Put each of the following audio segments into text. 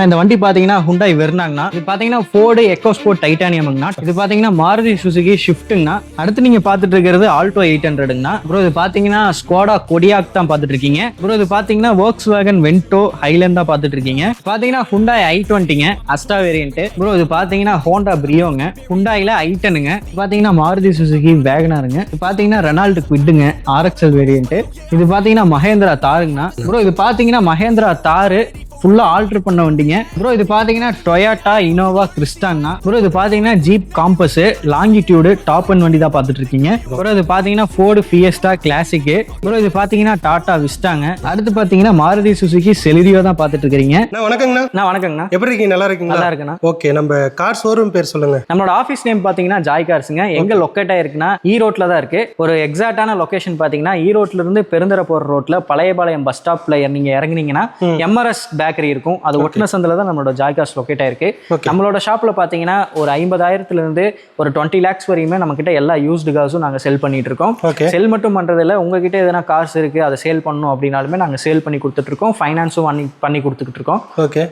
இந்த வண்டி பாத்தீங்கன்னா ஹுண்டாய் வெர்னாங்கண்ணா. இது பாத்தீங்கன்னா ஃபோர்டு எக்கோஸ்போர்ட் டைட்டானியம்ங்கண்ணா. இது பாத்தீங்கன்னா மாருதி சுசுகி ஷிஃப்ட்டுங்கண்ணா. அடுத்து நீங்க பாத்துட்டு இருக்கிறது ஆல்டோ 800ங்கண்ணா. ப்ரோ இது பாத்தீங்கன்னா ஸ்கோடா கொடியாக் தான் பாத்துட்டு இருக்கீங்க. ப்ரோ இது பாத்தீங்கன்னா வோக்ஸ்வேகன் வென்டோ ஹைலேண்ட் தான் பாத்துட்டு இருக்கீங்க. பாத்தீங்கன்னா ஹுண்டாய் i20ங்க அஸ்டா வேரியன்ட். ப்ரோ இது பாத்தீங்கன்னா ஹோண்டா பிரியோங்க. ஹுண்டாயில i10ங்க. பாத்தீங்கன்னா மாருதி சுசுகி வேகனாருங்க. இது பாத்தீங்கன்னா ரெனால்ட் குவிட்டுங்க RXL வேரியன்ட். இது பாத்தீங்கன்னா மஹேந்திரா தாருங்கண்ணா. ப்ரோ இது பாத்தீங்கன்னா மஹேந்திரா தாரு ஃபுல்லா ஆல்டர் பண்ண வண்டிங்க. ப்ரோ இது பாத்தீங்கன்னா டொயோட்டா இனோவா கிறிஸ்டாங்கண்ணா. ப்ரோ இது பாத்தீங்கன்னா Jeep Compass Longitude top end வண்டி தான் பாத்துட்டு இருக்கீங்க. ப்ரோ இது பாத்தீங்கன்னா ஃபோர்டு ஃபியஸ்டா கிளாசிக். ப்ரோ இது பாத்தீங்கன்னா டாடா விஸ்டாங்க. அடுத்து பாத்தீங்கன்னா மாருதி சுசுகி செலிரியோ தான் பாத்துட்டு இருக்கீங்க. வணக்கங்கண்ணா. வணக்கங்கண்ணா. எப்படி இருக்கீங்க? நல்லா இருக்கீங்களா? நல்லா இருக்குண்ணா. ஓகே, நம்ம கார் ஷோரூம் பேர் சொல்லுங்க. நம்மளோட ஆஃபீஸ் நேம் பாத்தீங்கன்னா ஜாய் கார்ஸ்ங்க. எங்க லொக்கேட் ஆயிருக்குன்னா ஈரோட்ல தான் இருக்கு. ஒரு எக்ஸாக்டான லொகேஷன் பாத்தீங்கன்னா ஈரோட்ல இருந்து பெருந்தர போற ரோட்ல பழையபாளையம் பஸ் ஸ்டாப்ல நீங்க இறங்குனீங்கன்னா MRS பேக்கரி இருக்கும். அது ஒட்டின சந்தில தான் நம்மளோட ஜாய் கார்ஸ் லொக்கேட் ஆயிருக்கு. நம்மளோட ஷாப்ல பாத்தீங்கன்னா ஒரு 50,000 இருந்து ஒரு 20 lakhs வரையுமே நம்ம கிட்ட எல்லா யூஸ்டு கார்ஸும் நாங்க செல் பண்ணிட்டு இருக்கோம். செல் மட்டும் பண்றது இல்ல, உங்ககிட்ட எதனா கார்ஸ் இருக்கு அதை சேல் பண்ணணும் அப்படின்னாலுமே நாங்க சேல் பண்ணி கொடுத்துட்டு இருக்கோம். ஃபைனான்ஸும் பண்ணி கொடுத்துட்டு இருக்கோம்.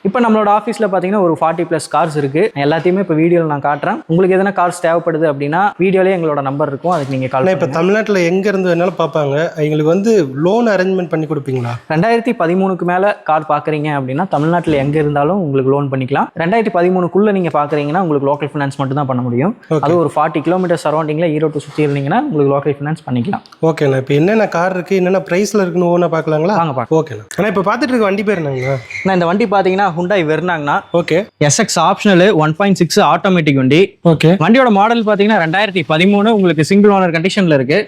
இப்போ நம்மளோட ஆஃபீஸ்ல பாத்தீங்கன்னா ஒரு 40+ கார்ஸ் இருக்கு. எல்லாத்தையுமே இப்போ வீடியோல நான் காட்டுறேன். உங்களுக்கு எதனா கார்ஸ் தேவைப்படுது அப்படின்னா வீடியோலயே எங்களோட நம்பர் இருக்கும், அதுக்கு நீங்க கால். இப்போ தமிழ்நாட்டில் எங்க இருந்து வேணாலும் பார்ப்பாங்க. எங்களுக்கு வந்து லோன் அரேஞ்ச்மெண்ட் பண்ணி கொடுப்பீங்களா? 2013க்கு மேல கார் பாக்குறீங்க அப்படின்னா தமிழ்நாட்டில் எங்க இருந்தாலும் உங்களுக்கு லோன் பண்ணிக்கலாம். 2013க்குள்ள நீங்க பாக்குறீங்கன்னா உங்களுக்கு லோக்கல் ஃபைனான்ஸ் மட்டும் தான் பண்ண முடியும். அது ஒரு 40 கிலோமீட்டர் சரௌண்டிங்ல ஈரோடு சுத்தி இருந்தீங்கன்னா உங்களுக்கு லோக்கல் ஃபைனான்ஸ் பண்ணிக்கலாம். ஓகேண்ணா. இப்போ என்னென்ன கார் இருக்கு, என்னென்ன பிரைஸ்ல இருக்குன்னு ஓனா பார்க்கலாங்களா? வாங்க பார்க்கலாம். ஓகேண்ணா. ஆனால் இப்போ பார்த்துட்டு இருக்க வண்டி பேர் என்னங்கண்ணா? இந்த வண்டி பாத்தீங்கன்னா ஹுண்டாய் வெர்னாங்கண்ணா. ஓகே. SX ஆப்ஷனல் 1.6 ஆட்டோமேட்டிக் வண்டி. ஓகே. வண்டியோட மாடல் பாத்தீங்கன்னா 2013 உங்களுக்கு சிங்கிள் ஓனர் கண்டிஷன்ல இருக்கு.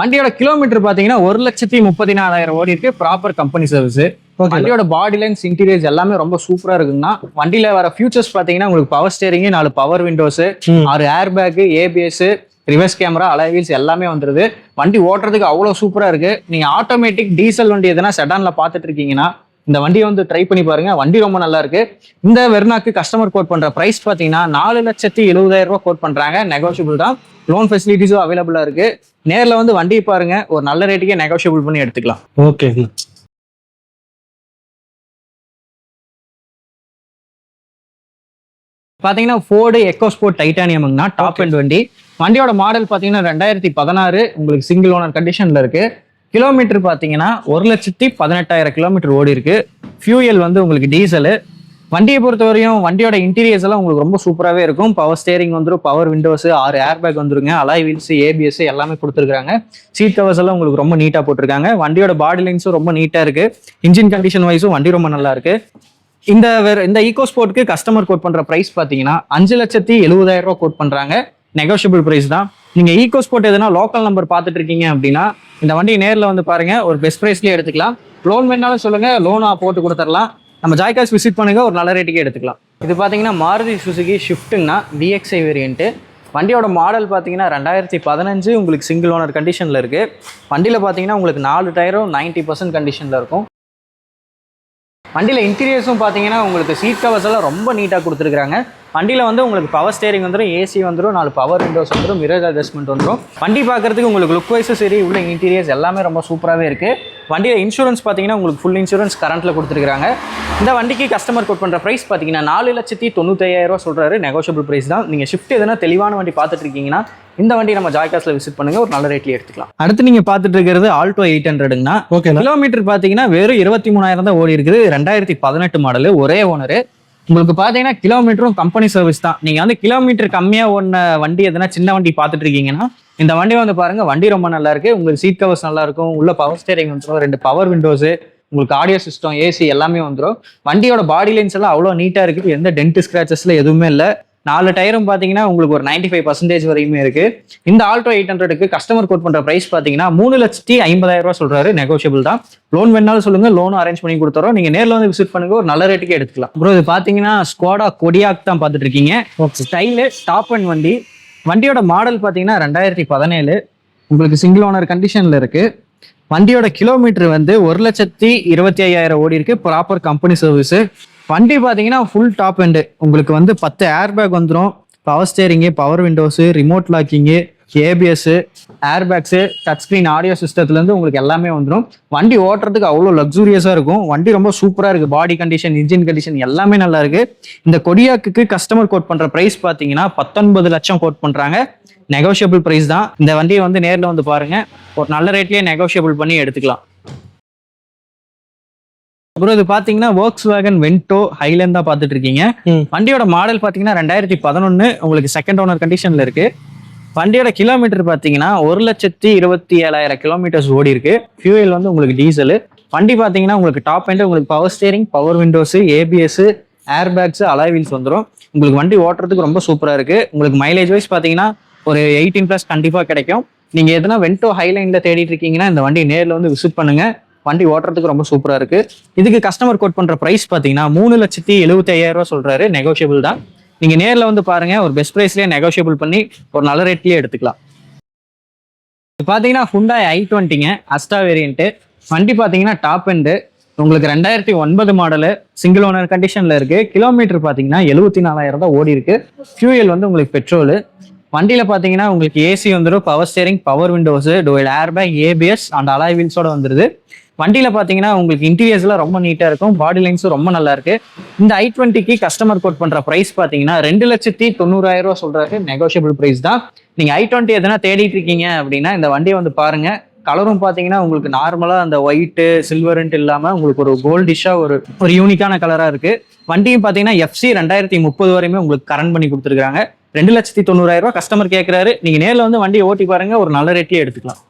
வண்டியோட கிலோமீட்டர் பாத்தீங்கன்னா 1,34,000 ஓடி இருக்கு. Proper company service. வண்டியோட பாடி லைன்ஸ் இன்டீரியர்ஸ் எல்லாமே ரொம்ப சூப்பரா இருக்குங்கன்னா வண்டியில வர ஃபியூச்சர்ஸ் பாத்தீங்கன்னா உங்களுக்கு power steering, 4 power Windows, 6 air bag, ABS, reverse camera, alloy wheels எல்லாமே வந்துருது. வண்டி ஓட்டுறதுக்கு அவ்வளவு சூப்பரா இருக்கு. நீங்க ஆட்டோமேட்டிக் டீசல் வண்டி எதனா செடான்ல பாத்துட்டு இருக்கீங்கன்னா இந்த வண்டியை வந்து ட்ரை பண்ணி பாருங்க. வண்டி ரொம்ப நல்லா இருக்கு. இந்த வெர்னாக்கு கஸ்டமர் கோட் பண்ற பிரைஸ் பாத்தீங்கன்னா 4,70,000 கோட் பண்றாங்க. நெகோஷியபிள் தான். லோன் ஃபெசிலிட்டிஸும் அவைலபிளா இருக்கு. நேர்ல வந்து வண்டியை பாருங்க, ஒரு நல்ல ரேட்டுக்கே நெகோஷியபிள் பண்ணி எடுத்துக்கலாம். ஓகே. பாத்தீங்கன்னா ஃபோர்டு எக்கோஸ்போர்ட் டைட்டானியம்னா டாப் அண்ட் வண்டி. வண்டியோட மாடல் பாத்தீங்கன்னா 2016 உங்களுக்கு சிங்கிள் ஓனர் கண்டிஷன்ல இருக்கு. கிலோமீட்டர் பாத்தீங்கன்னா 1,18,000 கிலோமீட்டர் ஓடி இருக்கு. ஃபியூயல் வந்து உங்களுக்கு டீசல். வண்டியை பொறுத்தவரையும் வண்டியோட இன்டீரியர்ஸ் எல்லாம் உங்களுக்கு ரொம்ப சூப்பராகவே இருக்கும். பவர் ஸ்டேரிங் வந்துடும், பவர் விண்டோஸ், 6 ஏர் பேக் வந்துருங்க, அலாய் வீல்ஸ், ABS எல்லாமே கொடுத்துருக்காங்க. சீட் கவர்ஸ் எல்லாம் உங்களுக்கு ரொம்ப நீட்டா போட்டிருக்காங்க. வண்டியோட பாடி லைன்ஸும் ரொம்ப நீட்டா இருக்கு. இன்ஜின் கண்டிஷன் வைஸும் வண்டி ரொம்ப நல்லா இருக்கு. இந்த ஈகோஸ்போர்ட்க்கு கஸ்டமர் கோட் பண்ற பிரைஸ் பாத்தீங்கன்னா 5,70,000 கோட் பண்றாங்க. நெகோஷியபிள் பிரைஸ் தான். நீங்க ஈகோஸ்போர்ட் எதனா லோக்கல் நம்பர் பாத்துட்டு இருக்கீங்க அப்படின்னா இந்த வண்டி நேர்ல வந்து பாருங்க, ஒரு பெஸ்ட் பிரைஸ்லயே எடுத்துக்கலாம். லோன் வேணாலும் சொல்லுங்க, லோனா போட்டு கொடுத்துடலாம். நம்ம ஜாய் கார்ஸ் விசிட் பண்ணுங்க, ஒரு நல்ல ரேட்டுக்கே எடுத்துக்கலாம். இது பாத்தீங்கன்னா மாருதி சுசுகி ஷிஃப்ட்டுங்கண்ணா, VXI வேரியன்ட். வண்டியோட மாடல் பார்த்தீங்கன்னா 2015 உங்களுக்கு சிங்கிள் ஓனர் கண்டிஷனில் இருக்குது. வண்டியில் பார்த்தீங்கன்னா உங்களுக்கு 4 டயரும் 90% கண்டிஷனில் இருக்கும். வண்டியில் இன்டீரியர்ஸும் பார்த்தீங்கன்னா உங்களுக்கு சீட் கவர்ஸ் எல்லாம் ரொம்ப நீட்டாக கொடுத்துருக்காங்க. வண்டியில் வந்து உங்களுக்கு பவர் ஸ்டேரிங் வந்துடும், AC வந்துடும், 4 பவர் விண்டோஸ் வந்துடும், மிரர் அட்ஜஸ்ட்மெண்ட் வந்துடும். வண்டி பார்க்குறதுக்கு உங்களுக்கு லுக் வைஸும் சரி, உள்ள இன்டீரியர்ஸ் எல்லாமே ரொம்ப சூப்பராகவே இருக்குது. வண்டியில் இன்சூரன்ஸ் பார்த்தீங்கன்னா உங்களுக்கு ஃபுல் இன்சூரன்ஸ் கரண்ட்டில் கொடுத்துருக்காங்க. இந்த வண்டிக்கு கஸ்டமர் கோட் பண்ணுற ப்ரைஸ் பார்த்தீங்கன்னா 4,95,000 சொல்கிறாரு. நெகோஷியபிள் ப்ரைஸ் தான். நீங்கள் ஷிஃப்ட் எதனா தெளிவான வண்டி பார்த்துட்டு இருக்கீங்கன்னா இந்த வண்டி நம்ம ஜாய் கார்ஸ்ல விசிட் பண்ணுங்க, ஒரு நல்ல ரேட்ல எடுத்துக்கலாம். அடுத்து நீங்க பாத்துட்டு இருக்கிறது ஆல்டோ 800ங்கண்ணா. கிலோமீட்டர் பாத்தீங்கன்னா வெறும் 23,000 தான் ஓடி இருக்குது. 2018 மாடல், ஒரே ஓனரு. உங்களுக்கு பாத்தீங்கன்னா கிலோமீட்டரும் கம்பெனி சர்வீஸ் தான். நீங்க வந்து கிலோமீட்டர் கம்மியா ஓடின வண்டி எதனா சின்ன வண்டி பாத்துட்டு இருக்கீங்கன்னா இந்த வண்டி வந்து பாருங்க. வண்டி ரொம்ப நல்லா இருக்கு. உங்களுக்கு சீட் கவர்ஸ் நல்லா இருக்கும், உள்ள பவர் ஸ்டேரிங் வந்துடும், 2 பவர் விண்டோஸ், உங்களுக்கு ஆடியோ சிஸ்டம், AC எல்லாமே வந்துடும். வண்டியோட பாடி லைன்ஸ் எல்லாம் அவ்வளோ நீட்டா இருக்கு. எந்த டென்ட் ஸ்கிராச்சஸ்ல எதுவுமே இல்லை. 4 டயரும் பார்த்தீங்கன்னா உங்களுக்கு ஒரு 95% வரையுமே இருக்கு. இந்த ஆல்டோ 800க்கு கஸ்டமர் கோட் பண்ற பிரைஸ் பார்த்தீங்கன்னா 3,50,000 சொல்றாரு. நெகோஷியபிள் தான். லோன் வேணாலும் சொல்லுங்க, லோனும் அரேஞ்ச் பண்ணி கொடுத்துறோம். நீங்க நேரில் வந்து விசிட் பண்ணுங்க, ஒரு நல்ல ரேட்டுக்கே எடுத்துக்கலாம். ப்ரோ இது பார்த்தீங்கன்னா ஸ்கோடா கொடியாக் தான் பார்த்துட்டு இருக்கீங்க. ஸ்டைலு டாப் அண்ட் வண்டி. வண்டியோட மாடல் பார்த்தீங்கன்னா 2017 உங்களுக்கு சிங்கிள் ஓனர் கண்டிஷன்ல இருக்கு. வண்டியோட கிலோமீட்டர் வந்து 1,25,000 ஓடி இருக்கு. Proper company service. வண்டி பார்த்தீங்கன்னா ஃபுல் டாப் எண்டு. உங்களுக்கு வந்து 10 ஏர் பேக் வந்துடும், power steering, power windows, remote locking, ABS, ஏர் பேக்ஸு, டச் ஸ்க்ரீன் ஆடியோ சிஸ்டத்துலேருந்து உங்களுக்கு எல்லாமே வந்துடும். வண்டி ஓட்டுறதுக்கு அவ்வளோ லக்ஸூரியஸாக இருக்கும். வண்டி ரொம்ப சூப்பராக இருக்குது. பாடி கண்டிஷன், இன்ஜின் கண்டிஷன் எல்லாமே நல்லா இருக்கு. இந்த கொடியாக்கு கஸ்டமர் கோட் பண்ணுற ப்ரைஸ் பார்த்தீங்கன்னா 19 லட்சம் கோட் பண்ணுறாங்க. நெகோஷியபிள் ப்ரைஸ் தான். இந்த வண்டியை வந்து நேரில் வந்து பாருங்க, ஒரு நல்ல ரேட்லேயே நெகோஷியபிள் பண்ணி எடுத்துக்கலாம். அப்புறம் இது பாத்தீங்கன்னா Volkswagen Vento ஹைலேண்ட் தான் பார்த்துட்டு இருக்கீங்க. வண்டியோட மாடல் பாத்தீங்கன்னா 2011, உங்களுக்கு செகண்ட் ஓனர் கண்டிஷன்ல இருக்கு. வண்டியோட கிலோமீட்டர் பாத்தீங்கன்னா 1,27,000 கிலோமீட்டர்ஸ் ஓடி இருக்கு. ஃபியூயல் வந்து உங்களுக்கு டீசல். வண்டி பாத்தீங்கன்னா உங்களுக்கு டாப் எண்ட் உங்களுக்கு power steering, power Windows, ABS, air bags, alloy wheels வந்துடும். உங்களுக்கு வண்டி ஓட்டுறதுக்கு ரொம்ப சூப்பரா இருக்கு. உங்களுக்கு மைலேஜ் வைஸ் பாத்தீங்கன்னா ஒரு 18+ கண்டிப்பா கிடைக்கும். நீங்க எதனா வென்டோ ஹைலைன்ல தேடிட்டு இருக்கீங்கன்னா இந்த வண்டி நேரில் வந்து விசிட் பண்ணுங்க. வண்டி ஓட்டுறதுக்கு ரொம்ப சூப்பரா இருக்கு. இதுக்கு கஸ்டமர் கோட் பண்ற பிரைஸ் பாத்தீங்கன்னா 3,75,000 சொல்றாரு. நெகோஷியபிள் தான். நீங்க நேர்ல வந்து பாருங்க, ஒரு பெஸ்ட் பிரைஸ்லயே நெகோஷியபிள் பண்ணி ஒரு நல்ல ரேட்லயே எடுத்துக்கலாம். இது பாத்தீங்கன்னா Hyundai i20ங்க, அஸ்டா வேரியன்ட். வண்டி பாத்தீங்கன்னா டாப் எண்டு உங்களுக்கு 2009 மாடலு, சிங்கிள் ஓனர் கண்டிஷன்ல இருக்கு. கிலோமீட்டர் பாத்தீங்கன்னா 74,000 தான் ஓடி இருக்கு. ஃபியூயல் வந்து உங்களுக்கு பெட்ரோல். வண்டியில பாத்தீங்கன்னா உங்களுக்கு ஏசி வந்துடும், power steering, power windows, dual air bag, ABS and alloy வீல்ஸோட வந்துருது. வண்டியில பாத்தீங்கன்னா உங்களுக்கு இன்டீரியர்ஸ்லாம் ரொம்ப நீட்டா இருக்கும். பாடி லைன்ஸும் ரொம்ப நல்லா இருக்கு. இந்த i20க்கு கஸ்டமர் கோட் பண்ற பிரைஸ் பாத்தீங்கன்னா 2,90,000 சொல்றாரு. நெகோஷியபிள் பிரைஸ் தான். நீங்க i20 எதனா தேடிட்டு இருக்கீங்க அப்படின்னா இந்த வண்டியை வந்து பாருங்க. கலரும் பாத்தீங்கன்னா உங்களுக்கு நார்மலா அந்த ஒயிட் சில்வர்ன்ட்டு இல்லாம உங்களுக்கு ஒரு கோல்டிஷா ஒரு யூனிக்கான கலரா இருக்கு. வண்டியும் பாத்தீங்கன்னா FC 2030 வரையுமே உங்களுக்கு கரண்ட் பண்ணி கொடுத்துருக்காங்க. 2,90,000 கஸ்டமர் கேட்கறாரு. நீங்க நேரில் வந்து வண்டியை ஓட்டி பாருங்க, ஒரு நல்ல ரேட்லயே எடுத்துக்கலாம்.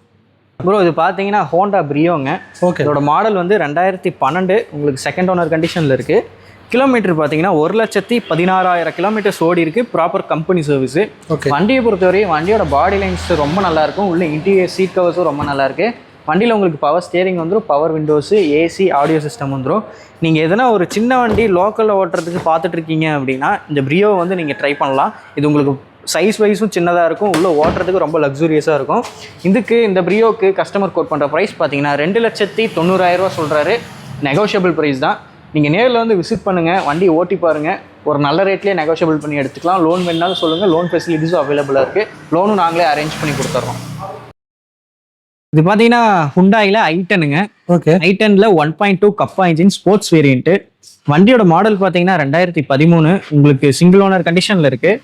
ப்ரோ இது பார்த்தீங்கன்னா ஹோண்டா பிரியோங்க. ஓகே. இதோட மாடல் வந்து 2012, உங்களுக்கு செகண்ட் ஓனர் கண்டிஷனில் இருக்குது. கிலோமீட்டர் பார்த்தீங்கன்னா 1,16,000 கிலோமீட்டர்ஸ் ஓடி இருக்குது. Proper company service. ஓகே. வண்டியை பொறுத்தவரை வண்டியோட பாடி லைன்ஸ் ரொம்ப நல்லாயிருக்கும். உள்ள இன்டீரியர் சீட் கவர்ஸும் ரொம்ப நல்லாயிருக்கு. வண்டியில் உங்களுக்கு பவர் ஸ்டேரிங் வந்துடும், power windows, AC, audio system வந்துடும். நீங்கள் எதனா ஒரு சின்ன வண்டி லோக்கலில் ஓட்டுறதுக்கு பார்த்துட்டு இருக்கீங்க அப்படின்னா இந்த பிரியோ வந்து நீங்கள் ட்ரை பண்ணலாம். இது உங்களுக்கு சைஸ் வைஸும் சின்னதாக இருக்கும், உள்ளே ஓட்டுறதுக்கு ரொம்ப லக்ஸூரியஸாக இருக்கும். இதுக்கு இந்த பிரியோக்கு கஸ்டமர் கோட் பண்ணுற ப்ரைஸ் பார்த்தீங்கன்னா 2,90,000 சொல்கிறாரு. நெகோஷியபிள் ப்ரைஸ் தான். நீங்கள் நேரில் வந்து விசிட் பண்ணுங்கள், வண்டி ஓட்டி பாருங்கள், ஒரு நல்ல ரேட்லேயே நெகோஷியபிள் பண்ணி எடுத்துக்கலாம். லோன் வேணாலும் சொல்லுங்கள், லோன் ஃபெசிலிட்டிஸும் அவைலபிளாக இருக்குது. லோனும் நாங்களே அரேஞ்ச் பண்ணி கொடுத்துட்றோம். இது பார்த்தீங்கன்னா ஹுண்டாயில் i10ங்க. ஓகே. i10ல 1.2 கப்பா இன்ஜின் ஸ்போர்ட்ஸ் வேரியன்ட்டு. வண்டியோட மாடல் பார்த்தீங்கன்னா 2013, உங்களுக்கு சிங்கிள் ஓனர் கண்டிஷனில் இருக்குது.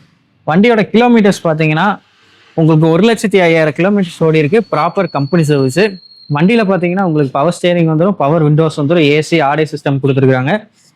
வண்டியோட கிலோமீட்டர்ஸ் பார்த்தீங்கன்னா உங்களுக்கு 1,05,000 கிலோமீட்டர்ஸ் ஓடி இருக்கு. Proper company service. வண்டியில் பார்த்தீங்கன்னா உங்களுக்கு பவர் ஸ்டேரிங் வந்துடும், பவர் விண்டோஸ் வந்துடும், ஏசி, ஆடியோ சிஸ்டம் கொடுத்துருக்காங்க.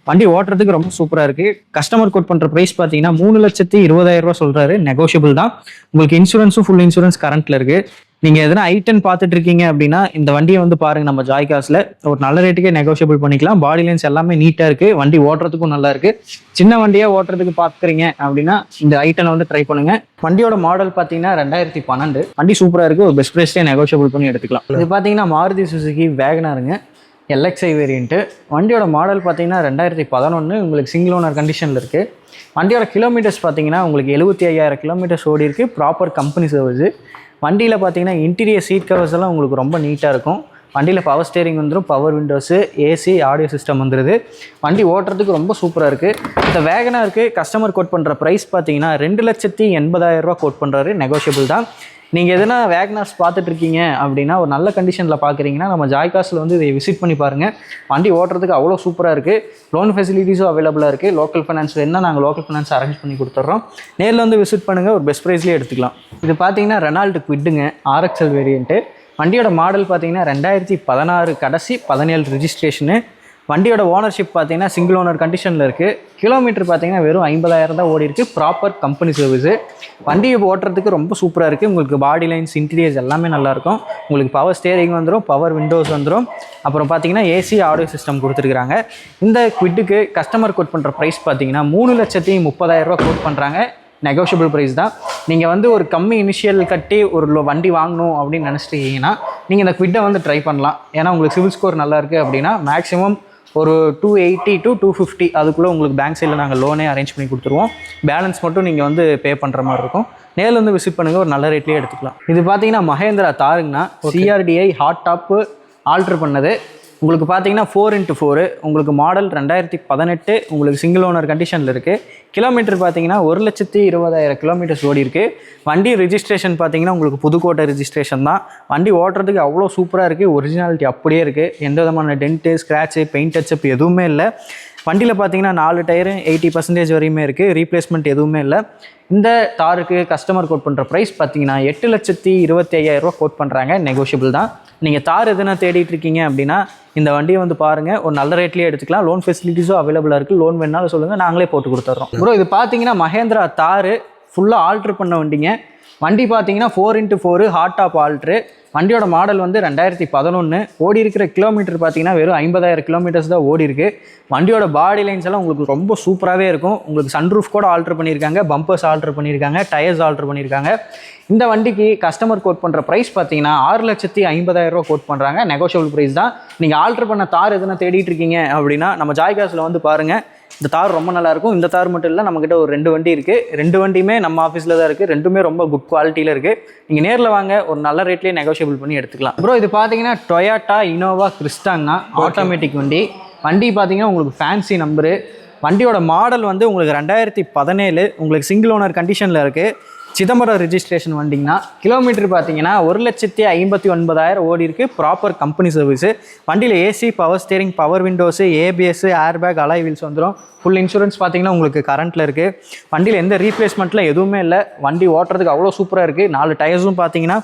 வண்டி ஓட்டுறதுக்கு ரொம்ப சூப்பராக இருக்குது. கஸ்டமர் கோட் பண்ணுற ப்ரைஸ் பார்த்தீங்கன்னா 3,20,000 சொல்கிறாரு. நெகோஷியபிள் தான். உங்களுக்கு இன்சூரன்ஸும் ஃபுல் இன்சூரன்ஸ் கரண்ட்டில் இருக்குது. நீங்கள் எதனா i10 பார்த்துட்டு இருக்கீங்க அப்படின்னா இந்த வண்டியை வந்து பாருங்க, நம்ம ஜாய் காசில் ஒரு நல்ல ரேட்டுக்கே நெகோஷியபிள் பண்ணிக்கலாம். பாடி லைன்ஸ் எல்லாமே நீட்டாக இருக்குது. வண்டி ஓட்டுறதுக்கும் நல்லா இருக்குது. சின்ன வண்டியாக ஓட்டுறதுக்கு பார்க்குறீங்க அப்படின்னா இந்த i10 வந்து ட்ரை பண்ணுங்க. வண்டியோட மாடல் பார்த்தீங்கன்னா 2012. வண்டி சூப்பராக இருக்குது. ஒரு பெஸ்ட் ப்ரைஸ்லேயே நெகோஷியபிள் பண்ணி எடுத்துக்கலாம். இது பார்த்தீங்கன்னா மாருதி சுசுகி வேகனாருங்க, LXi வேரியன்ட்டு. வண்டியோட மாடல் பார்த்தீங்கன்னா 2011, உங்களுக்கு சிங்கிள் ஓனர் கண்டிஷனில் இருக்குது. வண்டியோட கிலோமீட்டர்ஸ் பார்த்தீங்கன்னா உங்களுக்கு 75,000 கிலோமீட்டர்ஸ் ஓடி இருக்குது. Proper company service. வண்டியில் பார்த்தீங்கன்னா இன்டீரியர் சீட் கவர்ஸ் எல்லாம் உங்களுக்கு ரொம்ப நீட்டாக இருக்கும். வண்டியில் பவர் ஸ்டேரிங் வந்துடும், power windows, AC, audio system வந்துடுது. வண்டி ஓட்டுறதுக்கு ரொம்ப சூப்பராக இருக்குது. இந்த வேகனாருக்கு கஸ்டமர் கோட் பண்ணுற ப்ரைஸ் பார்த்தீங்கன்னா 2,80,000 கோட் பண்ணுறாரு. நெகோஷியபிள் தான். நீங்கள் எதனா வேகனார்ஸ் பார்த்துட்டு இருக்கீங்க அப்படின்னா ஒரு நல்ல கண்டிஷனில் பார்க்குறீங்கன்னா நம்ம ஜாய் காசில் வந்து இதை விசிட் பண்ணி பாருங்கள். வண்டி ஓட்டுறதுக்கு அவ்வளோ சூப்பராக இருக்குது. லோன் ஃபெசிலிட்டிஸும் அவைலபிளாக இருக்குது. லோக்கல் ஃபைனான்ஸ் வேணுன்னா நாங்கள் லோக்கல் ஃபைனான்ஸ் அரேஞ்ச் பண்ணி கொடுத்துட்றோம். நேரில் வந்து விசிட் பண்ணுங்கள், ஒரு பெஸ்ட் ப்ரைஸ்லேயே எடுத்துக்கலாம். இது பார்த்தீங்கன்னா ரெனால்ட் குவிட்டுங்க, RXL வேரியன்ட்டு. வண்டியோட மாடல் பார்த்தீங்கன்னா 2016 கடைசி 17 ரிஜிஸ்ட்ரேஷனு. வண்டியோட ஓனர்ஷிப் பார்த்தீங்கன்னா சிங்கிள் ஓனர் கண்டிஷனில் இருக்குது. கிலோமீட்டர் பார்த்தீங்கன்னா வெறும் 50,000 தான் ஓடி இருக்குது. Proper company service. வண்டியை ஓட்டுறதுக்கு ரொம்ப சூப்பராக இருக்குது. உங்களுக்கு பாடி லைன்ஸ், இன்டீரியர்ஸ் எல்லாமே நல்லாயிருக்கும். உங்களுக்கு பவர் ஸ்டேரிங் வந்துடும், பவர் விண்டோஸ் வந்துடும். அப்புறம் பார்த்தீங்கன்னா ஏசி, ஆடியோ சிஸ்டம் கொடுத்துருக்குறாங்க. இந்த குவிட்டுக்கு கஸ்டமர் கோட் பண்ணுற ப்ரைஸ் பார்த்தீங்கன்னா 3,30,000 கோட் பண்ணுறாங்க. நெகோஷியபிள் ப்ரைஸ் தான். நீங்கள் வந்து ஒரு கம்மி இனிஷியல் கட்டி ஒரு வண்டி வாங்கணும் அப்படின்னு நினச்சிட்டீங்கன்னா நீங்கள் இந்த குவிட்டை வந்து ட்ரை பண்ணலாம். ஏன்னா உங்களுக்கு சிவில் ஸ்கோர் நல்லா இருக்குது அப்படின்னா மேக்ஸிமம் ஒரு 280 to 250 அதுக்குள்ளே உங்களுக்கு பேங்க் சைடில் நாங்கள் லோனே அரேஞ்ச் பண்ணி கொடுத்துருவோம். பேலன்ஸ் மட்டும் நீங்கள் வந்து பே பண்ணுற மாதிரி இருக்கும். நேரில் வந்து விசிட் பண்ணுங்கள், ஒரு நல்ல ரேட்லேயே எடுத்துக்கலாம். இது பார்த்தீங்கன்னா மஹேந்திரா தாருங்கண்ணா, CRDI ஹாட் டாப்பு ஆல்ட்ரு பண்ணது. உங்களுக்கு பார்த்தீங்கன்னா 4x4 உங்களுக்கு மாடல் 2018 உங்களுக்கு சிங்கிள் ஓனர் கண்டிஷனில் இருக்குது. கிலோமீட்டர் பார்த்தீங்கன்னா 1,20,000 கிலோமீட்டர்ஸ் ஓடி இருக்குது. வண்டி ரெஜிஸ்ட்ரேஷன் பார்த்தீங்கன்னா உங்களுக்கு புதுக்கோட்டை ரெஜிஸ்ட்ரேஷன் தான். வண்டி ஓட்டுறதுக்கு அவ்வளோ சூப்பராக இருக்குது. ஒரிஜினாலிட்டி அப்படியே இருக்குது. எந்த விதமான டென்ட்டு ஸ்க்ராட்சு பெயிண்ட் டச்சப் எதுவுமே இல்லை. வண்டியில் பார்த்தீங்கன்னா 4 டயரு 80% வரையுமே இருக்குது. ரீப்ளேஸ்மெண்ட் எதுவுமே இல்லை. இந்த தாருக்கு கஸ்டமர் கோட் பண்ணுற ப்ரைஸ் பார்த்தீங்கன்னா 8,25,000 கோட் பண்ணுறாங்க. நெகோஷியபிள் தான். நீங்கள் தார் எதுனா தேடிட்டு இருக்கீங்க அப்படின்னா இந்த வண்டியை வந்து பாருங்கள், ஒரு நல்ல ரேட்லேயே எடுத்துக்கலாம். லோன் ஃபெசிலிட்டிஸும் அவைலபிளாக இருக்குது. லோன் வேணாலும் சொல்லுங்கள், நாங்களே போட்டு கொடுத்துட்றோம். ப்ரோ இது பார்த்தீங்கன்னா மஹேந்திரா தார் ஃபுல்லாக ஆல்ட்ரு பண்ண வண்டிங்க. வண்டி பார்த்தீங்கன்னா 4x4 ஹாட் டாப் ஆல்ட்ரு. வண்டியோட மாடல் வந்து 2011. ஓடி இருக்கிற கிலோமீட்டர் பார்த்தீங்கன்னா வெறும் 50,000 கிலோமீட்டர்ஸ் தான் ஓடி இருக்குது. வண்டியோட பாடி லைன்ஸ் எல்லாம் உங்களுக்கு ரொம்ப சூப்பராகவே இருக்கும். உங்களுக்கு சன்ரூஃப் கூட ஆல்ட்ரு பண்ணியிருக்காங்க, பம்பர்ஸ் ஆல்ட்ரு பண்ணியிருக்காங்க, டயர்ஸ் ஆல்ட்ரு பண்ணியிருக்காங்க. இந்த வண்டிக்கு கஸ்டமர் கோட் பண்ணுற ப்ரைஸ் பார்த்தீங்கன்னா 6,50,000 கோட் பண்ணுறாங்க. நெகோஷியபிள் ப்ரைஸ் தான். நீங்கள் ஆல்ட்ரு பண்ண தார் எதுனா தேடிட்டு இருக்கீங்க அப்படின்னா நம்ம ஜாய்காஸில் வந்து பாருங்கள். இந்த தார் ரொம்ப நல்லாயிருக்கும். இந்த தார் மட்டும் இல்லை, நம்மக்கிட்ட ஒரு 2 வண்டி இருக்குது. 2 வண்டியுமே நம்ம ஆஃபீஸில் தான் இருக்குது. 2மே ரொம்ப குட் குவாலிட்டியில் இருக்குது. நீங்கள் நேரில் வாங்க, ஒரு நல்ல ரேட்லேயே நெகோஷியபிள் பண்ணி எடுத்துக்கலாம். ப்ரோ இது பார்த்தீங்கன்னா டொயாட்டா இனோவா கிறிஸ்டாங்க ஆட்டோமேட்டிக் வண்டி. வண்டி பார்த்தீங்கன்னா உங்களுக்கு ஃபேன்சி நம்பரு. வண்டியோட மாடல் வந்து உங்களுக்கு 2017 உங்களுக்கு சிங்கிள் ஓனர் கண்டிஷனில் இருக்குது. சிதம்பரம் ரெஜிஸ்ட்ரேஷன் வண்டிங்கன்னா கிலோமீட்டர் பார்த்தீங்கன்னா 1,59,000 ஓடி இருக்குது. Proper company service. வண்டியில் AC, power steering, power windows, ABS, airbag, alloy wheels வந்துடும். ஃபுல் இன்சூரன்ஸ் பார்த்தீங்கன்னா உங்களுக்கு கரண்ட்டில் இருக்குது. வண்டியில் எந்த ரீப்ளேஸ்மெண்ட்டில் எதுவுமே இல்லை. வண்டி ஓட்டுறதுக்கு அவ்வளோ சூப்பராக இருக்குது. 4 டயர்ஸும் பார்த்தீங்கன்னா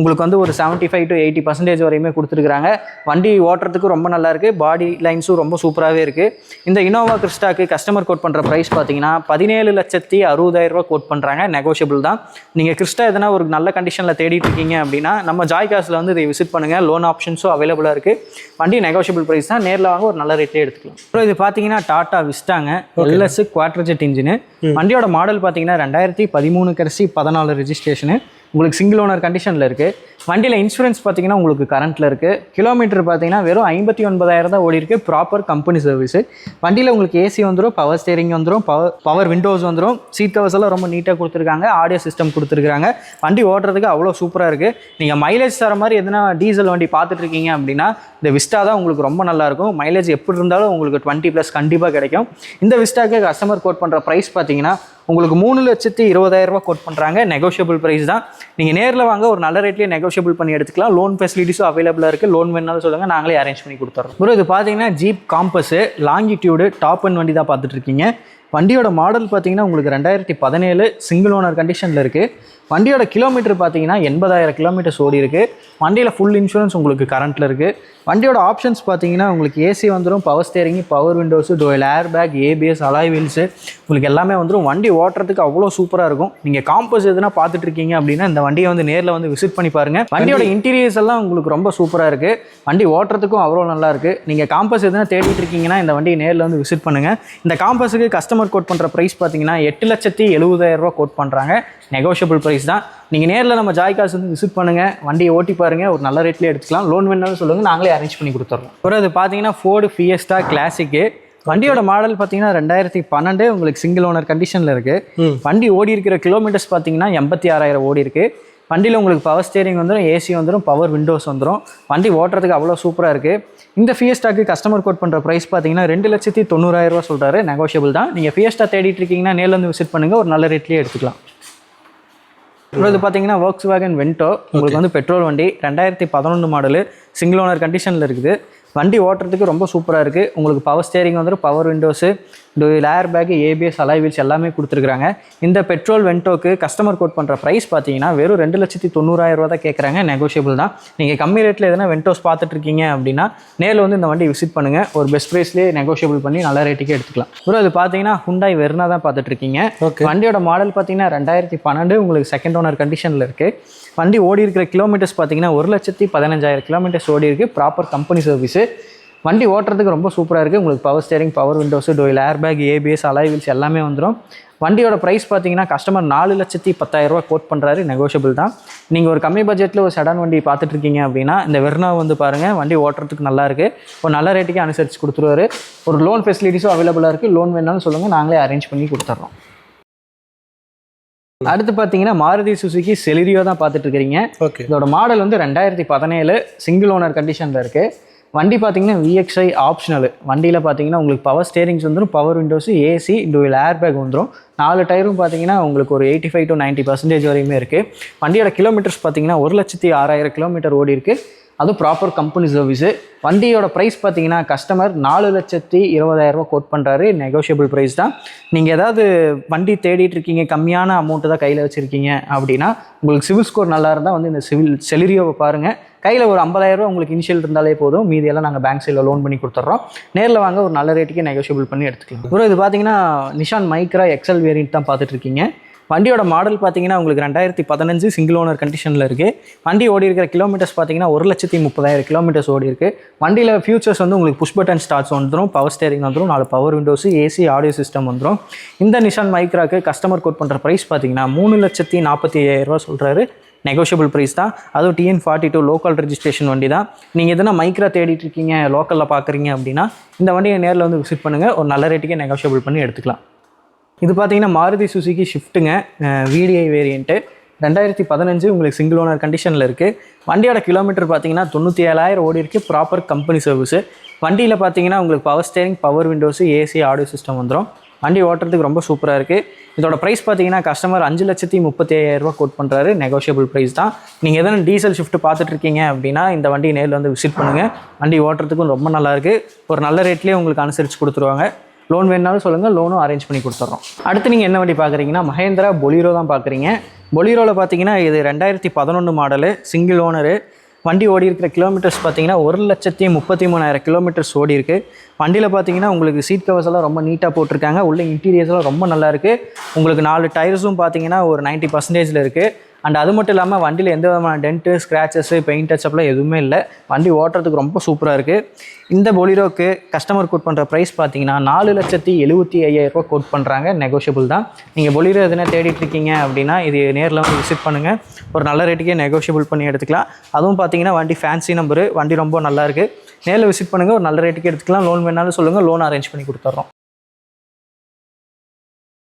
உங்களுக்கு வந்து ஒரு 75 to 80% வரையுமே கொடுத்துருக்குறாங்க. வண்டி ஓட்டுறதுக்கு ரொம்ப நல்லா இருக்குது. பாடி லைன்ஸும் ரொம்ப சூப்பராகவே இருக்குது. இந்த இனோவா கிறிஸ்டாக்கு கஸ்டமர் கோட் பண்ணுற ப்ரைஸ் பார்த்தீங்கன்னா 17,60,000 கோட் பண்ணுறாங்க. நெகோஷியபிள் தான். நீங்கள் கிறிஸ்டா எதனா ஒரு நல்ல கண்டிஷனில் தேடிட்டு இருக்கீங்க அப்படின்னா நம்ம ஜாய்காஸில் வந்து இதை விசிட் பண்ணுங்கள். லோன் ஆப்ஷன்ஸும் அவைலபிளாக இருக்குது. வண்டி நெகோஷியபிள் ப்ரைஸ் தான். நேரில் வாங்க, ஒரு நல்ல ரேட்லேயே எடுத்துக்கலாம். அப்புறம் இது பார்த்தீங்கன்னா டாட்டா விஸ்டாங்க எல்எஸ் குவாட்ரஜெட் இன்ஜினு. வண்டியோட மாடல் பார்த்தீங்கன்னா 2013 கடைசி 14 ரெஜிஸ்ட்ரேஷனு. உங்களுக்கு சிங்கிள் ஓனர் கண்டிஷனில் இருக்குது. வண்டியில் இன்சூரன்ஸ் பார்த்தீங்கன்னா உங்களுக்கு கரண்ட்டில் இருக்குது. கிலோமீட்டர் பார்த்தீங்கன்னா வெறும் 59,000 தான் ஓடி இருக்குது. Proper company service. வண்டியில் உங்களுக்கு ஏசி வந்துடும், பவர் ஸ்டேரிங் வந்துடும், பவர் விண்டோஸ் வந்துடும். சீட் கவர்ஸ் எல்லாம் ரொம்ப நீட்டாக கொடுத்துருக்காங்க. ஆடியோ சிஸ்டம் கொடுத்துருக்காங்க. வண்டி ஓட்டுறதுக்கு அவ்வளோ சூப்பராக இருக்குது. நீங்கள் மைலேஜ் தர மாதிரி எதுனா டீசல் வண்டி பார்த்துட்டு இருக்கீங்க அப்படின்னா இந்த விஸ்டா தான் உங்களுக்கு ரொம்ப நல்லாயிருக்கும். மைலேஜ் எப்படி இருந்தாலும் உங்களுக்கு 20+ கண்டிப்பாக கிடைக்கும். இந்த விஸ்டாக்கு கஸ்டமர் கோட் பண்ணுற ப்ரைஸ் பார்த்தீங்கன்னா உங்களுக்கு 3,20,000 கோட் பண்ணுறாங்க. நெகோஷியபிள் ப்ரைஸ் தான். நீங்கள் நேரில் வாங்க, ஒரு நல்ல ரேட்லேயே நெகோஷியபிள் பண்ணி எடுத்துக்கலாம். லோன் ஃபெசிலிட்டிஸும் அவைலபிளாக இருக்குது. லோன் வேணாலும் சொல்லுங்கள், நாங்களே அரேஞ்ச் பண்ணி கொடுத்துறோம். ப்ரோ இது பார்த்தீங்கன்னா jeep compass longitude top end வண்டி தான் பார்த்துட்டு இருக்கீங்க. வண்டியோட மாடல் பார்த்தீங்கன்னா உங்களுக்கு 2017 சிங்கிள் ஓனர் கண்டிஷனில் இருக்குது. வண்டியோட கிலோமீட்டர் பார்த்தீங்கன்னா 80,000 கிலோமீட்டர்ஸ் ஓடி இருக்குது. வண்டியில் ஃபுல் இன்சூரன்ஸ் உங்களுக்கு கரண்ட்டில் இருக்குது. வண்டியோட ஆப்ஷன்ஸ் பார்த்தீங்கன்னா உங்களுக்கு ஏசி வந்துடும், power steering, power windows, dual air bag, ABS, alloy wheels உங்களுக்கு எல்லாமே வந்துடும். வண்டி ஓட்டுறதுக்கு அவ்வளோ சூப்பராக இருக்கும். நீங்கள் காம்பஸ் எதுனா பார்த்துட்டு இருக்கீங்க அப்படின்னா இந்த வண்டியை வந்து நேரில் வந்து விசிட் பண்ணி பாருங்கள். வண்டியோட இன்டீரியர்ஸ் எல்லாம் உங்களுக்கு ரொம்ப சூப்பராக இருக்குது. வண்டி ஓட்டுறதுக்கும் அவ்வளோ நல்லா இருக்குது. நீங்கள் காம்பஸ் எதுனா தேடிட்டு இருக்கீங்கன்னா இந்த வண்டியை நேரில் வந்து விசிட் பண்ணுங்கள். இந்த காம்பஸுக்கு கஸ்டமர் கோட் பண்ணுற ப்ரைஸ் பார்த்தீங்கன்னா 8,70,000 கோட் பண்ணுறாங்க. நெகோஷியபிள் ப்ரைஸ் தான். நீங்கள் நேரில் நம்ம ஜாய்காஸ் வந்து விசிட் பண்ணுங்கள். வண்டியை ஓட்டி பாருங்கள், ஒரு நல்ல ரேட்லேயே எடுத்துக்கலாம். லோன் வேணாலும் சொல்லுங்கள், நாங்களே அரேஞ்ச் பண்ணி கொடுத்துட்றோம். அப்புறம் அது பார்த்தீங்கன்னா ஃபோர்டு ஃபியஸ்டா கிளாசிக்கு. வண்டியோட மாடல் பார்த்தீங்கன்னா 2012 உங்களுக்கு சிங்கிள் ஓனர் கண்டிஷனில் இருக்குது. வண்டி ஓடி இருக்கிற கிலோமீட்டர்ஸ் பார்த்தீங்கன்னா 86,000 ஓடி இருக்குது. வண்டியில் உங்களுக்கு பவர் ஸ்டேரிங் வந்துடும், ஏசி வந்துடும், பவர் விண்டோஸ் வந்துடும். வண்டி ஓட்டுறதுக்கு அவ்வளோ சூப்பராக இருக்குது. இந்த ஃபியஸ்டாக்கு கஸ்டமர் கோட் பண்ணுற ப்ரைஸ் பார்த்தீங்கன்னா 2,90,000 சொல்கிறாரு. நெகோஷியபிள் தான். நீங்கள் ஃபியஸ்டா தேடிட்டு இருக்கீங்கன்னா நேரில் வந்து விசிட் பண்ணுங்கள், ஒரு நல்ல ரேட்லேயே எடுத்துக்கலாம். இது பார்த்தீங்கன்னா Volkswagen Vento உங்களுக்கு வந்து பெட்ரோல் வண்டி 2011 மாடலு சிங்கிள் ஓனர் கண்டிஷனில் இருக்குது. வண்டி ஓட்டுறதுக்கு ரொம்ப சூப்பராக இருக்குது. உங்களுக்கு பவர் ஸ்டேரிங் வந்துடும், பவர் விண்டோஸு, ஏர் பேக், ஏபிஎஸ், அலாய் வீல்ஸ் எல்லாமே கொடுத்துருக்காங்க. இந்த பெட்ரோல் வென்டோக்கு கஸ்டமர் கோட் பண்ணுற ப்ரைஸ் பார்த்தீங்கன்னா வெறும் 2,90,000 தான் கேட்குறாங்க. நெகோஷியபிள் தான். நீங்கள் கம்மி ரேட்டில் எதனா வென்டோஸ் பார்த்துட்டு இருக்கீங்க அப்படின்னா நேரில் வந்து இந்த வண்டி விசிட் பண்ணுங்கள். ஒரு பெஸ்ட் ப்ரைஸ்லேயே நெகோஷியபிள் பண்ணி நல்ல ரேட்டுக்கே எடுத்துக்கலாம். ப்ரோ அது பார்த்தீங்கன்னா Hyundai Verna தான் பார்த்துட்டு இருக்கீங்க. வண்டியோட மாடல் பார்த்தீங்கன்னா 2012 உங்களுக்கு செகண்ட் ஓனர் கண்டிஷனில் இருக்குது. வண்டி ஓடி இருக்கிற கிலோமீட்டர்ஸ் பார்த்தீங்கன்னா 1,15,000 கிலோமீட்டர்ஸ் ஓடி இருக்குது. Proper company service. வண்டி ஓட்டுறதுக்கு ரொம்ப சூப்பராக இருக்குது. உங்களுக்கு power steering, power windows, dual air bag, ABS, alloy wheels எல்லாமே வந்துடும். வண்டியோட ப்ரைஸ் பார்த்தீங்கன்னா கஸ்டமர் 4,10,000 கோட் பண்ணுறாரு. நெகோஷியபிள் தான். நீங்கள் ஒரு கம்மி பட்ஜெட்டில் ஒரு செடான் வண்டி பார்த்துட்டு இருக்கீங்க அப்படின்னா இந்த வெர்னா வந்து பாருங்கள். வண்டி ஓட்டுறதுக்கு நல்லா இருக்குது. ஒரு நல்ல ரேட்டுக்கே அனுசரித்து கொடுத்துருவாரு. ஒரு லோன் ஃபெசிலிட்டிஸும் அவைலபிளாக இருக்குது. லோன் வேணாலும் சொல்லுங்கள், நாங்களே அரேஞ்ச் பண்ணி கொடுத்துட்றோம். அடுத்து பார்த்தீங்கன்னா மாருதி சுசுகி செலிரியோ தான் பார்த்துட்டு இருக்கிறீங்க. இதோட மாடல் வந்து 2017 சிங்கிள் ஓனர் கண்டிஷனில் இருக்குது. வண்டி பார்த்தீங்கன்னா VXI ஆப்ஷனல். வண்டியில் பார்த்தீங்கன்னா உங்களுக்கு பவர் ஸ்டேரிங்ஸ் வந்துடும், power Windows, AC, dual air bag வந்துடும். 4 டயரும் பார்த்தீங்கன்னா உங்களுக்கு ஒரு 85 to 90% வரையுமே இருக்குது. வண்டியோட கிலோமீட்டர்ஸ் பார்த்தீங்கன்னா 1,06,000 கிலோமீட்டர் ஓடி இருக்குது. அதுவும் ப்ராப்பர் கம்பெனி சர்வீஸு. வண்டியோட ப்ரைஸ் பார்த்தீங்கன்னா கஸ்டமர் 4,20,000 கோட் பண்ணுறாரு. நெகோஷியபிள் ப்ரைஸ் தான். நீங்கள் ஏதாவது வண்டி தேடிட்டு இருக்கீங்க, கம்மியான அமௌண்ட்டு தான் கையில் வச்சுருக்கீங்க அப்படின்னா, உங்களுக்கு சிவில் ஸ்கோர் நல்லா இருந்தால் வந்து இந்த செலிரியோவை பாருங்கள். கையில் ஒரு 50,000 உங்களுக்கு இனிஷியல் இருந்தாலே போதும், மீதியெல்லாம் நாங்கள் பேங்க் சைடில் லோன் பண்ணி கொடுத்துட்றோம். நேரில் வாங்க, ஒரு நல்ல ரேட்டுக்கு நெகோஷியபிள் பண்ணி எடுத்துக்கலாம். அப்புறம் இது பார்த்தீங்கன்னா நிஷான் மைக்ரா எக்ஸல் வேரியன்ட் தான் பார்த்துட்ருக்கீங்க. வண்டியோட மாடல் பார்த்தீங்கன்னா உங்களுக்கு 2015 சிங்கிள் ஓனர் கண்டிஷனில் இருக்குது. வண்டி ஓடி இருக்கிற கிலோமீட்டர்ஸ் பார்த்தீங்கன்னா 1,30,000 கிலோமீட்டர்ஸ் ஓடி இருக்குது. வண்டியில் ஃபியூச்சர்ஸ் வந்து உங்களுக்கு புஷ் பட்டன் ஸ்டார்ட்ஸ் வந்துடும், பவர் ஸ்டேரிங் வந்துடும், 4 power Windows, AC, audio system வந்துடும். இந்த நிஷான் மைக்ராக்கு கஸ்டமர் கோட் பண்ணுற ப்ரைஸ் பார்த்தீங்கன்னா 3,45,000 சொல்கிறாரு. நெகோஷியபிள் ப்ரைஸ் தான். அதுவும் TN42 லோக்கல் ரெஜிஸ்ட்ரேஷன் வண்டி தான். நீங்கள் எதனா மைக்ரா தேடிட்டு இருக்கீங்க, லோக்கலில் பார்க்குறீங்க அப்படின்னா இந்த வண்டியை நேரில் வந்து விசிட் பண்ணுங்கள். ஒரு நல்ல ரேட்டுக்கே நெகோஷியபிள் பண்ணி எடுத்துக்கலாம். இது பார்த்தீங்கன்னா மாருதி சுசுகி ஷிஃப்ட்டுங்க, VDI வேரியண்ட்டு. 2015 உங்களுக்கு சிங்கிள் ஓனர் கண்டிஷனில் இருக்குது. வண்டியோட கிலோமீட்டர் பார்த்தீங்கன்னா 97,000 ஓடி இருக்குது. Proper company service. வண்டியில் பார்த்தீங்கன்னா உங்களுக்கு power steering, power windows, AC, audio system வந்துடும். வண்டி ஓட்டுறதுக்கு ரொம்ப சூப்பராக இருக்குது. இதோட ப்ரைஸ் பார்த்தீங்கன்னா கஸ்டமர் 5,35,000 கோட் பண்ணுறாரு. நெகோஷியபிள் ப்ரைஸ் தான். நீங்கள் எதனா டீசல் ஷிஃப்ட் பார்த்துட்ருக்கீங்க அப்படின்னா இந்த வண்டியை நேரில் வந்து விசிட் பண்ணுங்கள். வண்டி ஓட்டுறதுக்கும் ரொம்ப நல்லாயிருக்கு. ஒரு நல்ல ரேட்லேயே உங்களுக்கு அனுசரித்து கொடுத்துருவாங்க. லோன் வேணுனாலும் சொல்லுங்கள், லோனும் அரேஞ்ச் பண்ணி கொடுத்துட்றோம். அடுத்து நீங்கள் என்ன வண்டி பார்க்குறீங்கன்னா மஹேந்திரா பொலீரோ தான் பார்க்குறீங்க. பொலீரோவில் பார்த்தீங்கன்னா இது 2011 மாடலு, சிங்கிள் ஓனரு. வண்டி ஓடி இருக்கிற கிலோமீட்டர்ஸ் பார்த்தீங்கன்னா 1,33,000 கிலோமீட்டர்ஸ் ஓடி இருக்குது. வண்டியில் பார்த்தீங்கன்னா உங்களுக்கு சீட் கவர்ஸ் எல்லாம் ரொம்ப நீட்டாக போட்டிருக்காங்க. உள்ள இன்டீரியர்ஸ் எல்லாம் ரொம்ப நல்லா இருக்குது. உங்களுக்கு 4 டயர்ஸும் பார்த்தீங்கன்னா ஒரு 90% இருக்குது. அண்ட் அது மட்டும் இல்லாமல் வண்டியில் எந்த விதமான டென்ட்டு, ஸ்க்ராச்சஸ்ஸு, பெயிண்ட் டச்சப்லாம் எதுவுமே இல்லை. வண்டி ஓட்டுறதுக்கு ரொம்ப சூப்பராக இருக்குது. இந்த பொலீரோக்கு கஸ்டமர் கோட் பண்ணுற ப்ரைஸ் பார்த்தீங்கன்னா 4,75,000 கோட் பண்ணுறாங்க. நெகோஷியபிள் தான். நீங்கள் பொலீரோ எதுனா தேடிட்டு இருக்கீங்க அப்படின்னா இது நேரில் வந்து விசிட் பண்ணுங்கள். ஒரு நல்ல ரேட்டுக்கே நெகோஷியபிள் பண்ணி எடுத்துக்கலாம். அதுவும் பார்த்தீங்கன்னா வண்டி ஃபேன்சி நம்பரு, வண்டி ரொம்ப நல்லா இருக்குது. நேரில் விசிட் பண்ணுங்கள், ஒரு நல்ல ரேட்டுக்கு எடுத்துக்கலாம். லோன் வேணாலும் சொல்லுங்கள், லோன் அரேஞ்ச் பண்ணி கொடுத்துட்றோம்.